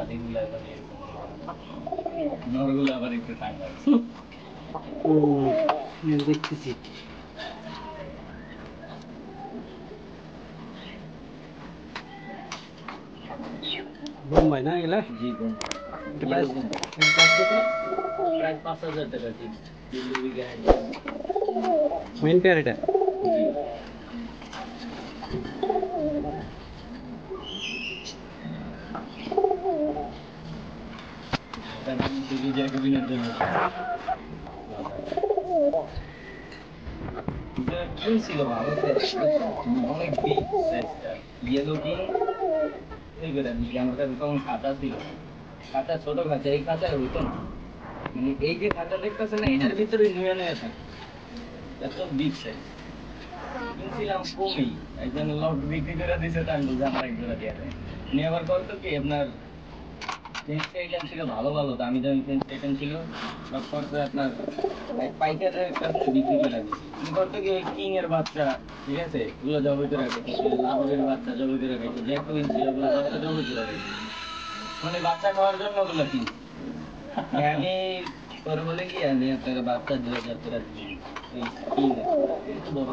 মাদিগুলো আবার নরগুলো আবার একটু ঠান্ডা দেখতেছি বোম্বাই না এগুলা জি প্রাইস প্রায় 5,000 টাকা ফিক্স মেইন পেয়ার এটা ছিল ভালো অনেক বিগ সাইজটা ইয়েলো কিং আমার কাছে তখন খাতা ছিল খাতা ছোট খাতা এই খাতায় হইতো না মানে এই যে খাতা দেখতেছে না এটার ভিতরে নুয়ে নুয়ে থাকে এত বিগ সাইজ কিনছিলাম কমই একজন লোক বিক্রি করে দিছে তার আমার এক জোড়া দিয়ে দেয় উনি আবার করতো কি আপনার পেন্সিল আইটেম ছিল ভালো ভালো দামি দামি পেন্সিল আইটেম ছিল সব করতে আপনার পাইকারের কাছে বিক্রি করে দিচ্ছে উনি করতো কি কিং এর বাচ্চা ঠিক আছে ওগুলো জবে করে রাখে লাভের বাচ্চা জবে করে রাখে যে পেন্সিল ওগুলো বাচ্চা জবে করে রাখে মানে বাচ্চা খাওয়ার জন্য ওগুলো কি আমি পরে বলে কি আমি আপনার বাচ্চা 2,000 টাকা দিই এই কিং বড়